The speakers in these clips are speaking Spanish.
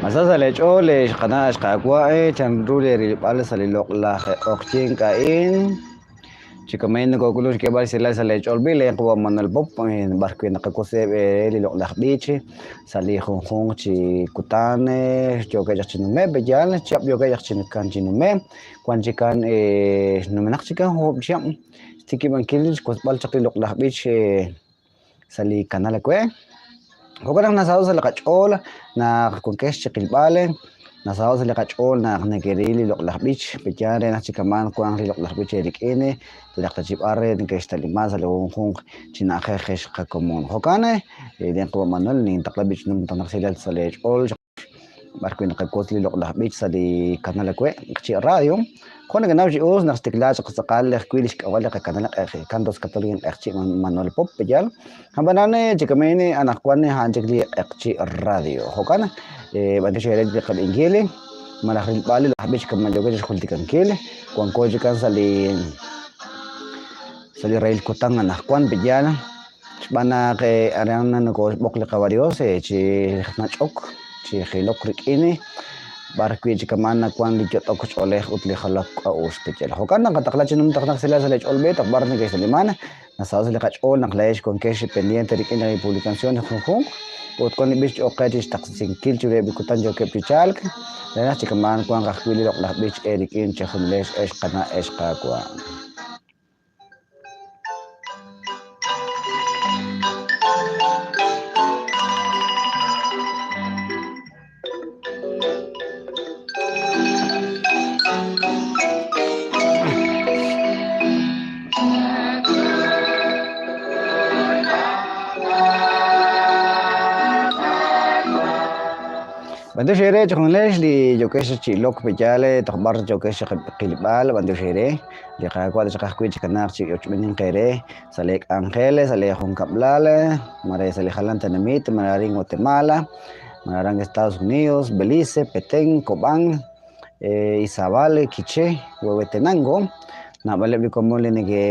Masasa le chole qanash qaqwae chanrule ripal salilok la oqchin kain chikamen ko kulus ke bar sila sale cholbile ko manal pop barque na ko se li lok la bichi sali khong chi kutane choke jachinu me bejal chap yoke jachinu kan chinu me kwan chikan numenak chikan hob cham stiki man kilis ko bal chakli lok la bichi sali kanala kwe Hogarang nasao sa lakachol na kungkes chikilbale nasao sa lakachol na nagerili lok lakbich pityare na chikaman kuang lok lakbich erik ene lakachip are nkes talima sa lukong chinakhesh kakomon hokane den ko manol ni taklabich num tanak sila sa lechol barko nakakosli lok lakbich sa di kanala kwe chi radio kung ganaw si us nakstikla sa kasakal kwilis kawala ka kanala kandos katulin ekchi manual pop pejal hambanane jikamene anak kwane hanjekli ekchi radio hokana bante shere di kal ingele malakhil bali lahbich kam majoge khulti kan kele kung ko jikan sali rail kutang anak kwan pejal bana ke arana ko bokle kawarios chi nachok chi khilok rikini barque chikamana kwan li jot akuch oleh utli khalak aus pechel hokana katakla chinum taknak sila sa lech olbe tak barne ke salimana nasaw sila kach ol naklaish kon kesh pendiente rikin na publicación khung ut kon bish okatish taksin kil chure bikutan jo ke pichalk lana chikamana kwan kakhwili lok lak bich erikin chkhunlesh esh qana esh qa kwa Bantu shere chkhunlesh li jo kesh chilok pechale takbar jo kesh qilbal bantu shere li qaqwa chkhakwi chkanar chi yochmenin qere salek Ángeles salek Juncablale mare salek Jalan Tanamit mararing Guatemala mararang Estados Unidos Belice Petén Cobán Izabal Quiché Huehuetenango na bale bi komole ne ke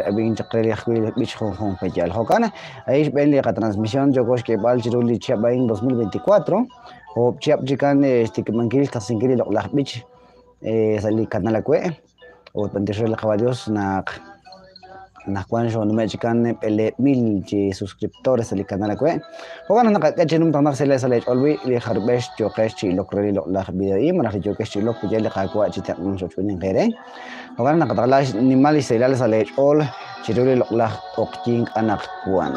abin chakre khwi bich khong pejal hokana aish ben li transmisión jo kosh ke bal chiruli chabain 2024 o chiap jikan stikmankil tasingili lok lah bich sali kanala kwe o pandesho la caballos na kwan sho nume chikan pele 1000 chi suscriptores sali kanala kwe hokana na ka chinum tanak sele sale olwi li kharbesh jo kesh chi lokre lok lah bidai mana jo kesh chi lok pejal ka kwa chi tak mun so chunin khere hokana na katala nimali sele sale ol chiruli lok lah okjing anak kwan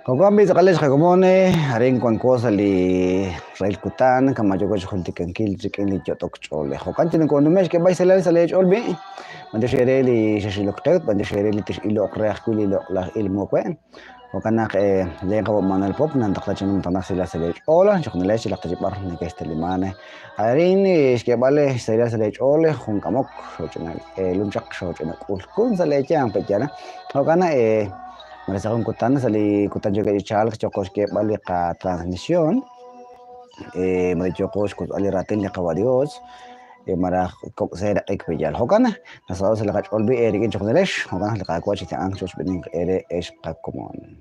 Kogami sakales kagomone haring kwan cosa li rail kutan kamajo ko khulti kan kil chicken li jotok chole hokan tin ko numesh ke bay salal salaj olbe mande shere li shashilok tet mande shere li tishilo qrex kuli lo la ilmo kwen hokan ke le ko manal pop nan takla chinum tanak sila salaj ola chokna le shilak tajibar ni ke estelimane haring ke bale salal salaj ole khun kamok shochna lumchak shochna kun salaj yang pejana hokan Mereka kutan sali kutan juga ical kecokos ke balik ke transmisión mereka cokos kut ali ratin ya kawadios mara kok saya ek pejal hokana nasaw sala kach olbi erikin choknelesh hokana laka kwa chita ang chos bening ere es kakomon